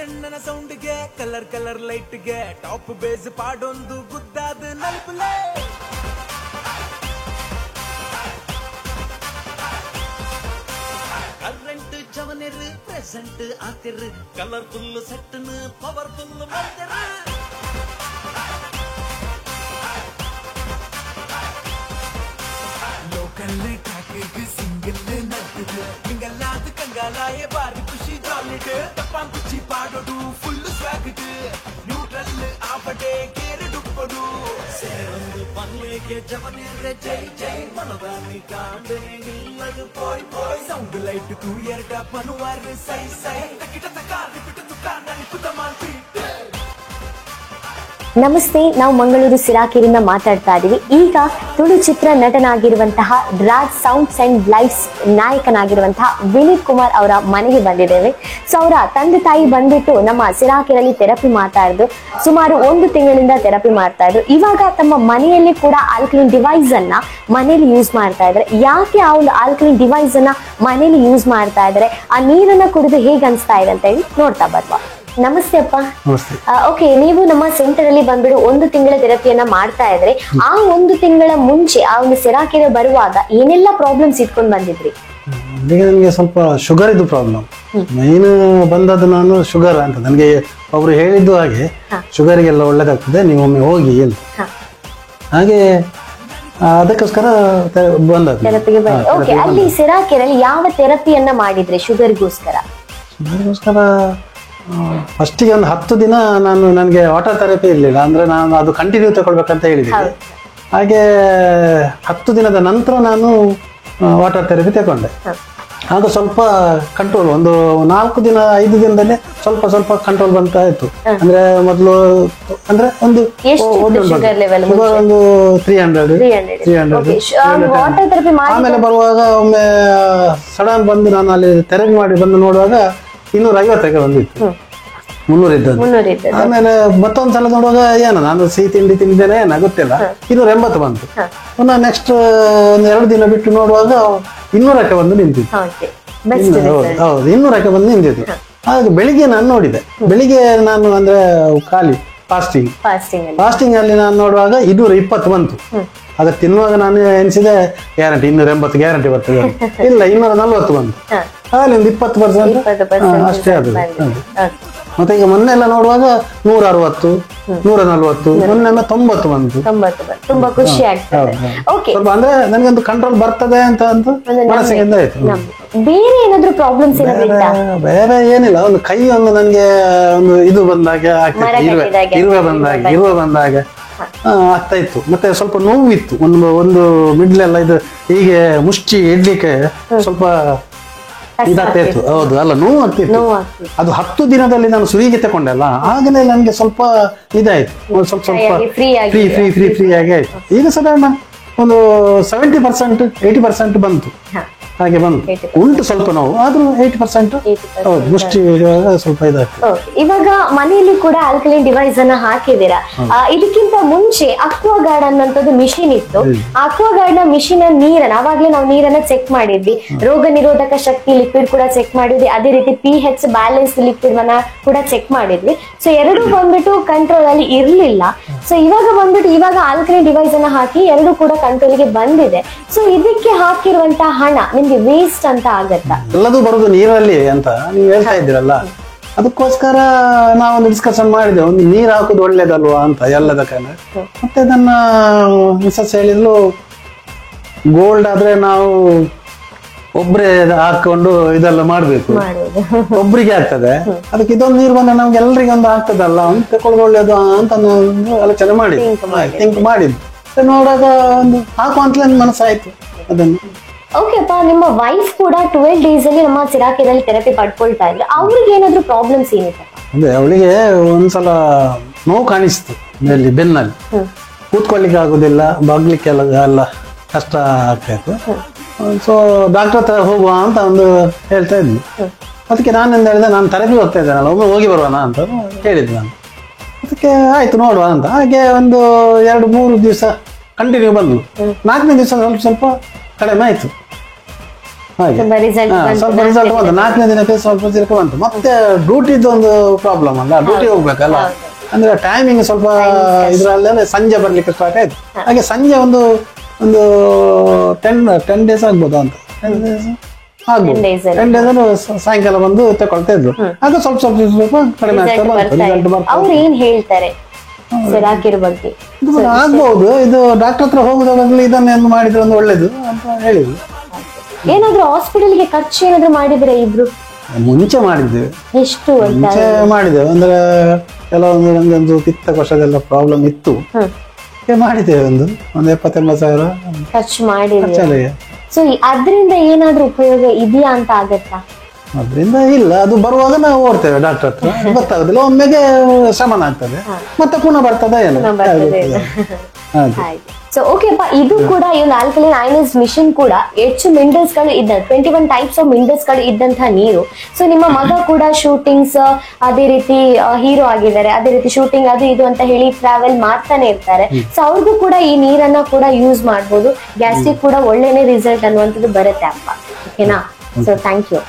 ಕಣ್ಣನ ಸೌಂಡ್ಗೆ colour colour ಲೈಟ್ಗೆ top bass ಪಾಡೊಂದು ಗುದ್ದಾದ ನಲ್ಪಲೆ ಕರೆಂಟ್ ಜವನೆರ್ ಪ್ರೆಸೆಂಟ್ ಆತಿರ್ ಕಲರ್ಫುಲ್ ಸೆಟ್ಟನ್ ಪವರ್ಫುಲ್ ಮಾಡ್ತಿರ್ ಲೋಕಲ್ ಟ್ರ್ಯಾಕ್ ಸಿಂಗಲ್ ನಡ್ತಿದ್ ಹಿಂಗಲ್ಲಾದ ಕಂಗಾಲಾಯ ಬಾರಿ ಖುಷಿ ಜಾಲಿಡ್ ಟಪ್ಪಾಂ ಕುಚ್ಚಿ ಪಾಡೋಡು ಫುಲ್ ಸ್ವಾಗಡ್ ನ್ಯೂಟ್ರಲ್ ಆಪಡೆ ಕೇರೆ ಡುಪ್ಪಡು ಸೇರೊಂದು ಪನ್ಲೆಗೆ ಜವನೆರ್ರೆ ಜೈ ಜೈ ಮನದಾನಿ ಕಾಂಡನೆ ಇಲ್ಲದು ಪೋಯ್ ಪೋಯ್ ಸೌಂಡ್ ಲೈಟ್ ಕು ಎರಡ ಪನುವಾರ ಸೈ ಸೈ ತಕಿಟ ಕಾರಿ ಬಿಟ್ಟು ತುಕಾನ ನಿಪುತ ಮಾಲ್ತಿ ನಮಸ್ತೆ, ನಾವು ಮಂಗಳೂರು ಸಿರಾಕೇರಿಯಿಂದ ಮಾತಾಡ್ತಾ ಇದ್ದೀವಿ. ಈಗ ತುಳು ಚಿತ್ರ ನಟನಾಗಿರುವಂತಹ ರಾಜ್ ಸೌಂಡ್ಸ್ ಅಂಡ್ ಲೈಫ್ಸ್ ನಾಯಕನಾಗಿರುವಂತಹ ವಿನೀತ್ ಕುಮಾರ್ ಅವರ ಮನೆಗೆ ಬಂದಿದ್ದೇವೆ. ಸೊ ಅವರ ತಂದೆ ತಾಯಿ ಬಂದ್ಬಿಟ್ಟು ನಮ್ಮ ಸಿರಾಕೇರಲ್ಲಿ ಥೆರಪಿ ಮಾಡ್ತಾ ಇದ್ರು. ಸುಮಾರು 1 ತಿಂಗಳಿಂದ ಥೆರಪಿ ಮಾಡ್ತಾ ಇದ್ರು. ಇವಾಗ ತಮ್ಮ ಮನೆಯಲ್ಲಿ ಕೂಡ ಆಲ್ಕಲೈನ್ ಡಿವೈಸ್ ಅನ್ನ ಮನೇಲಿ ಯೂಸ್ ಮಾಡ್ತಾ ಇದ್ದಾರೆ. ಯಾಕೆ ಆ ಒಂದು ಆಲ್ಕಲೈನ್ ಡಿವೈಸ್ ಅನ್ನ ಮನೇಲಿ ಯೂಸ್ ಮಾಡ್ತಾ ಇದ್ದಾರೆ, ಆ ನೀರನ್ನ ಕುಡಿದು ಹೇಗೆ ಅನಿಸ್ತಾ ಇದೆ ಅಂತ ಹೇಳಿ ನೋಡ್ತಾ ಬರುವ. ನಮಸ್ತೆ ಅಪ್ಪ. ಓಕೆ, ನೀವು ನಮ್ಮ ಸೆಂಟರ್ ಅಲ್ಲಿ ಬಂದ್ಬಿಡು 1 ತಿಂಗಳ ಥೆರಪಿಯನ್ನ ಮಾಡ್ತಾ ಇದ್ರೆ, ಆ 1 ತಿಂಗಳ ಮುಂಚೆ ಆ ಒಂದು ಸಿರಾಕೇರಿ ಬರುವಾಗ ಏನೆಲ್ಲ ಪ್ರಾಬ್ಲಮ್ಸ್ ಇಟ್ಕೊಂಡು ಬಂದಿದ್ರಿ? ಈಗ ನನಗೆ ಸ್ವಲ್ಪ ಶುಗರ್ ಇದು ಪ್ರಾಬ್ಲಮ್. ಮೇನ್ ಬಂದದ್ದು ನಾನು ಶುಗರ್ ಅಂತ ನನಗೆ ಅವರು ಹೇಳಿದ್ದು ಹಾಗೆ ಶುಗರ್ಗೆಲ್ಲ ಒಳ್ಳೇದಾಗ್ತದೆ, ನೀವು ಒಮ್ಮೆ ಹೋಗಿ ಅಂತ. ಹಾಗೆ ಅದಕ್ಕೋಸ್ಕರ ಬಂದದ್ದು ಥೆರಪಿಗೆ ಬಂದ. ಓಕೆ, ಅಲ್ಲಿ ಸಿರಾಕೇರಲ್ಲಿ ಯಾವ ಥೆರಪಿಯನ್ನ ಮಾಡಿದ್ರಿ ಶುಗರ್ಗೋಸ್ಕರ? ಶುಗರ್ಗೋಸ್ಕರ ಫಸ್ಟಿಗೆ ಒಂದು 10 ದಿನ ನನಗೆ ವಾಟರ್ ಥೆರಪಿ ಇರಲಿಲ್ಲ, ಅಂದ್ರೆ ನಾನು ಅದು ಕಂಟಿನ್ಯೂ ತಗೊಳ್ಬೇಕಂತ ಹೇಳಿದ್ದೆ. ಹಾಗೆ 10 ದಿನದ ನಂತರ ನಾನು ವಾಟರ್ ಥೆರಪಿ ತಗೊಂಡೆ. ಆಗ ಸ್ವಲ್ಪ ಕಂಟ್ರೋಲ್, ಒಂದು 4 ದಿನ 5 ದಿನದಲ್ಲೇ ಸ್ವಲ್ಪ ಸ್ವಲ್ಪ ಕಂಟ್ರೋಲ್ ಬಂತ ಆಯ್ತು. ಅಂದ್ರೆ ಮೊದಲು ಅಂದ್ರೆ ಒಂದು 300 ಆಮೇಲೆ ಬರುವಾಗ ಒಮ್ಮೆ ಸಡನ್ ಬಂದು ನಾನು ಅಲ್ಲಿ ಥೆರಪಿ ಮಾಡಿ ಬಂದು ನೋಡುವಾಗ 250ಕ್ಕೆ ಬಂದಿತ್ತು, 300 ಇದ್ದದ್ದು. ಆಮೇಲೆ ಮತ್ತೊಂದ್ಸಲ ನೋಡುವಾಗ ಏನು ನಾನು ಸಿಹಿ ತಿಂಡಿ ತಿಂದಿದ್ದೇನೆ ಗೊತ್ತಿಲ್ಲ, 280 ಬಂತು. ಪುನಃ ನೆಕ್ಸ್ಟ್ 2 ದಿನ ಬಿಟ್ಟು ನೋಡುವಾಗ 200ಕ್ಕೆ ಬಂದು ನಿಂತಿತ್ತು. ಹೌದು, 200ಕ್ಕೆ ಬಂದು ನಿಂತಿತ್ತು. ಹಾಗೆ ಬೆಳಿಗ್ಗೆ ನಾನು ನೋಡಿದೆ, ಬೆಳಿಗ್ಗೆ ನಾನು ಅಂದ್ರೆ ಖಾಲಿ ಫಾಸ್ಟಿಂಗ್ ಅಲ್ಲಿ ನಾನು ನೋಡುವಾಗ 220 ಬಂತು. ಆಗ ತಿನ್ನುವಾಗ ನಾನು ಎನಿಸಿದೆ ಗ್ಯಾರಂಟಿ 280 ಗ್ಯಾರಂಟಿ ಬರ್ತದೆ, ಇಲ್ಲ 240 ಬಂತು. ಅಲ್ಲಿಂದ 20% ಅಷ್ಟೇ ಅದು. ಮತ್ತೆ ಈಗ ಮೊನ್ನೆ ಎಲ್ಲ ನೋಡುವಾಗ 160 140 ಮೊನ್ನೆ 90 ಬಂತು. ತುಂಬಾ ಖುಷಿ ಆಗ್ತದೆ. ಸ್ವಲ್ಪ ಅಂದ್ರೆ ನನಗೊಂದು ಕಂಟ್ರೋಲ್ ಬರ್ತದೆ ಅಂತ ಮನಸ್ಸಿಗೆ ಆಯ್ತು. ಬೇರೆ ಏನಾದ್ರು ಪ್ರಾಬ್ಲಮ್ಸ್ ಬೇರೆ ಏನಿಲ್ಲ, ಒಂದು ಕೈ ಒಂದು ನನಗೆ ಒಂದು ಇದು ಬಂದಾಗೆ ಇರುವೆ ಬಂದಾಗೆ ಆಗ್ತಾ ಇತ್ತು. ಮತ್ತೆ ಸ್ವಲ್ಪ ನೋವಿತ್ತು, ಒಂದು ಮಿಡ್ಲೆಲ್ಲ ಇದು ಹೀಗೆ ಮುಷ್ಟಿ ಇಡ್ಲಿಕ್ಕೆ ಸ್ವಲ್ಪ ಇದಾಗ್ತಾ ಇತ್ತು. ಹೌದು, ಅಲ್ಲ ನೋವು ಆಗ್ತಿತ್ತು. ಅದು 10 ದಿನದಲ್ಲಿ ನಾನು ಸುರಿಗೆ ತಗೊಂಡೆಲ್ಲ, ಆಗಲೇ ನನಗೆ ಸ್ವಲ್ಪ ಇದಾಯ್ತು, ಸ್ವಲ್ಪ ಫ್ರೀ ಆಗಿ ಆಯ್ತು. ಈಗ ಸಾಧಾರಣ ಒಂದು 70% 80% ಬಂತು. ಹಾಗೆ ಬಂತು, ಉಂಟು ಸ್ವಲ್ಪ ನೋವು, ಆದ್ರೂ 80% ಹೌದು ಮುಷ್ಟಿ ಸ್ವಲ್ಪ ಇದಾಗ್ತದೆ. ಇವಾಗ ಮನೆಯಲ್ಲಿ ಕೂಡ ಆಲ್ಕಲೈನ್ ಡಿವೈಸ್ ಅನ್ನ ಹಾಕಿದ್ದೀರಾ. ಇದಕ್ಕಿಂತ ಮುಂಚೆ ಅಕ್ವಾ ಗಾರ್ಡ್ ಅನ್ನೋದು ಮಿಷಿನ್ ಇತ್ತು. ಅಕ್ವಾ ಗಾರ್ಡ್ ನ ಮಿಷಿನ್ ನೀರನ್ನ ಅವಾಗ್ಲೇ ನಾವು ನೀರನ್ನ ಚೆಕ್ ಮಾಡಿದ್ವಿ, ರೋಗ ನಿರೋಧಕ ಶಕ್ತಿ ಲಿಕ್ವಿಡ್ ಕೂಡ ಚೆಕ್ ಮಾಡಿದ್ವಿ, ಅದೇ ರೀತಿ pH ಬ್ಯಾಲೆನ್ಸ್ ಲಿಕ್ವಿಡ್ ಅನ್ನ ಕೂಡ ಚೆಕ್ ಮಾಡಿದ್ವಿ. ಸೊ ಎರಡು ಬಂದ್ಬಿಟ್ಟು ಕಂಟ್ರೋಲ್ ಅಲ್ಲಿ ಇರ್ಲಿಲ್ಲ. ಸೊ ಇವಾಗ ಬಂದ್ಬಿಟ್ಟು ಇವಾಗ ಆಲ್ಕಲೈನ್ ಡಿವೈಸ್ ಅನ್ನ ಹಾಕಿ ಎರಡು ಕೂಡ ಕಂಟ್ರೋಲ್ ಗೆ ಬಂದಿದೆ. ಸೊ ಇದಕ್ಕೆ ಹಾಕಿರುವಂತಹ ಹಣ ನಿಮ್ಗೆ ವೇಸ್ಟ್ ಅಂತ ಆಗತ್ತಾ? ಎಲ್ಲದೂ ಬರುದು ನೀರಲ್ಲಿ ಅಂತ ನೀವು ಹೇಳ್ತಾ ಇದ್ದೀರಲ್ಲ, ಅದಕ್ಕೋಸ್ಕರ ನಾವೊಂದು ಡಿಸ್ಕಷನ್ ಮಾಡಿದೆ, ಒಂದು ನೀರು ಹಾಕುದು ಒಳ್ಳೇದಲ್ವಾ ಅಂತ ಎಲ್ಲದಕ್ಕೆ. ಮತ್ತೆ ನನ್ನ ಮಿಸಸ್ ಹೇಳಿದ್ಲು, ಗೋಲ್ಡ್ ಆದ್ರೆ ನಾವು ಒಬ್ರೇ ಹಾಕೊಂಡು ಇದೆಲ್ಲ ಮಾಡ್ಬೇಕು, ಒಬ್ರಿಗೆ ಆಗ್ತದೆ, ಅದಕ್ಕೆ ಇದೊಂದು ನೀರು ಬಂದ್ರೆ ನಮ್ಗೆ ಎಲ್ರಿಗೆ ಒಂದು ಆಗ್ತದಲ್ಲ, ಒಂದು ತಗೊಳ್ಳೋದು ಒಳ್ಳೇದು ಅಂತ ಆಲೋಚನೆ ಮಾಡಿ ಥಿಂಕ್ ಮಾಡಿದ್ದು. ನೋಡಾಗ ಒಂದು ಹಾಕುವಂತಲೇ ಮನಸ್ಸಾಯ್ತು ಅದನ್ನು. ಓಕೆ ಅಪ್ಪ, ನಿಮ್ಮ ವೈಫ್ ಕೂಡ 12 ಡೇಸ್ ಅಲ್ಲಿ ನಮ್ಮ ಸಿರಾಕೇರಲ್ಲಿ ಥೆರಪಿ ಪಡ್ಕೊಳ್ತಾ ಇದ್ರು. ಅವ್ರಿಗೆ ಏನಾದ್ರು ಪ್ರಾಬ್ಲಮ್ಸ್ ಏನಿತ್ತು? ಅದೇ ಅವಳಿಗೆ ಒಂದ್ಸಲ ನೋವು ಕಾಣಿಸ್ತು ಬೆನ್ನಲ್ಲಿ, ಕೂತ್ಕೊಳ್ಳಿಕ್ಕೆ ಆಗುದಿಲ್ಲ, ಬಾಗ್ಲಿಕ್ಕೆ ಎಲ್ಲ ಕಷ್ಟ ಆಗ್ತಾ ಇತ್ತು. ಸೊ ಡಾಕ್ಟರ್ ಹತ್ರ ಹೋಗುವ ಅಂತ ಒಂದು ಹೇಳ್ತಾ ಇದ್ವಿ. ಅದಕ್ಕೆ ನಾನೆಂದ ಹೇಳಿದೆ, ನಾನು ಥೆರಪಿ ಹೋಗ್ತಾ ಇದ್ದೇನಲ್ಲ, ಒಮ್ಮೆ ಹೋಗಿ ಬರುವಣ ಅಂತ ಹೇಳಿದ್ದೆ ನಾನು. ಅದಕ್ಕೆ ಆಯ್ತು ನೋಡುವ ಅಂತ. ಹಾಗೆ ಒಂದು 2-3 ದಿವಸ ಕಂಟಿನ್ಯೂ ಬಂದು, 4ನೇ ದಿವಸ ಸ್ವಲ್ಪ ಕಡಿಮೆ ಆಯ್ತು. ಹಾಗೆ ತುಂಬಾ ರಿಸಲ್ಟ್ ಸ್ವಲ್ಪ ರಿಸಲ್ಟ್ ಬಂತು, 4ನೇ ದಿನಕ್ಕೆ ಸ್ವಲ್ಪ ಚಿರಕ ಬಂತು. ಮತ್ತೆ ಡ್ಯೂಟಿದು ಒಂದು ಪ್ರಾಬ್ಲಮ್ ಅಲ್ಲ, ಡ್ಯೂಟಿ ಹೋಗ್ಬೇಕಲ್ಲ, ಅಂದ್ರೆ ಟೈಮಿಂಗ್ ಸ್ವಲ್ಪ ಇದ್ರಲ್ಲೆಲ್ಲ ಸಂಜೆ ಬರ್ಲಿಕ್ಕೆ ಸ್ಟಾರ್ಟ್ ಆಯ್ತು. ಹಾಗೆ ಸಂಜೆ ಒಂದು 10 ಡೇಸ್ ಆಗ್ಬೋದು ಅಂತ, 10 ಡೇಸ್ ಆಗ್ಬೋದು, 10 ಡೇಸ್ ಸಾಯಂಕಾಲ ಬಂದು ತಗೊಳ್ತಾ ಇದ್ರು. ಆಗ ಸ್ವಲ್ಪ ಸ್ವಲ್ಪ ಸ್ವಲ್ಪ ಕಡಿಮೆ ಆಗ್ತಾ ಬಂತು, ರಿಸಲ್ಟ್ ಬರ್ತದೆ. ಅವ್ರು ಏನ್ ಹೇಳ್ತಾರೆ ಸಿರಾಕಿರೋ ಬಗ್ಗೆ? ಆಗ್ಬಹುದು, ಇದು ಡಾಕ್ಟರ್ ಹತ್ರ ಹೋಗುದಾಗಲಿ ಇದನ್ನೇನು ಮಾಡಿದ್ರೆ ಒಂದು ಒಳ್ಳೇದು ಅಂತ ಹೇಳಿದ್ರು. ಏನಾದ್ರು ಹಾಸ್ಪಿಟಲ್ಗೆ ಖರ್ಚು ಏನಾದ್ರು ಮಾಡಿದ್ರೆ ಇಬ್ರು? ಮುಂಚೆ ಮಾಡಿದ್ದೇವೆ, ಎಷ್ಟು ಅಂತ? ಮುಂಚೆ ಮಾಡಿದ್ದೇವೆ, ಅಂದ್ರೆ ಕೆಲವೊಂದು ನಂಗೊಂದು ಪಿತ್ತಕೋಶದೆಲ್ಲ ಪ್ರಾಬ್ಲಮ್ ಇತ್ತು, ಮಾಡಿದ್ದೇವೆ. ಒಂದು 70-80 ಸಾವಿರ ಖರ್ಚು ಮಾಡಿದ್ರೆ. ಖರ್ಚಾಗಿದೆ. ಸೊ ಅದ್ರಿಂದ ಏನಾದ್ರೂ ಉಪಯೋಗ ಇದೆಯಾ ಅಂತ ಆಗತ್ತಾ? ಅದ್ರಿಂದ ಇಲ್ಲ, ಅದು ಬರುವಾಗ ನಾವು ಓಡ್ತೇವೆ ಡಾಕ್ಟರ್ ಹತ್ರ, ಗೊತ್ತಾಗುದಿಲ್ಲ, ಒಮ್ಮೆಗೆ ಶಮನ ಆಗ್ತದೆ, ಮತ್ತೆ ಪುನಃ ಬರ್ತದೆ ಏನು. ಸೊ ಓಕೆ ಅಪ್ಪ, ಇದು ಕೂಡ ಇವ್ನ ಆಲ್ಕಲೈನ್ ಅಯನೈಸ್ಡ್ ಮಿಷನ್ ಕೂಡ ಹೆಚ್ಚು ಮಿನರಲ್ಸ್ ಗಳು ಇದ್ದ 21 ಟೈಪ್ಸ್ ಆಫ್ ಮಿನರಲ್ಸ್ ಗಳು ಇದ್ದಂತಹ ನೀರು. ಸೊ ನಿಮ್ಮ ಮಗ ಕೂಡ ಶೂಟಿಂಗ್ಸ್ ಅದೇ ರೀತಿ ಹೀರೋ ಆಗಿದ್ದಾರೆ, ಅದೇ ರೀತಿ ಶೂಟಿಂಗ್ ಅದು ಇದು ಅಂತ ಹೇಳಿ ಟ್ರಾವೆಲ್ ಮಾಡ್ತಾನೆ ಇರ್ತಾರೆ. ಸೊ ಅವ್ರಿಗೂ ಕೂಡ ಈ ನೀರನ್ನ ಕೂಡ ಯೂಸ್ ಮಾಡ್ಬೋದು, ಗ್ಯಾಸ್ಟ್ರಿಕ್ ಕೂಡ ಒಳ್ಳೆನೆ ರಿಸಲ್ಟ್ ಅನ್ನುವಂಥದ್ದು ಬರುತ್ತೆ ಅಪ್ಪ. ಓಕೆನಾ? So thank you.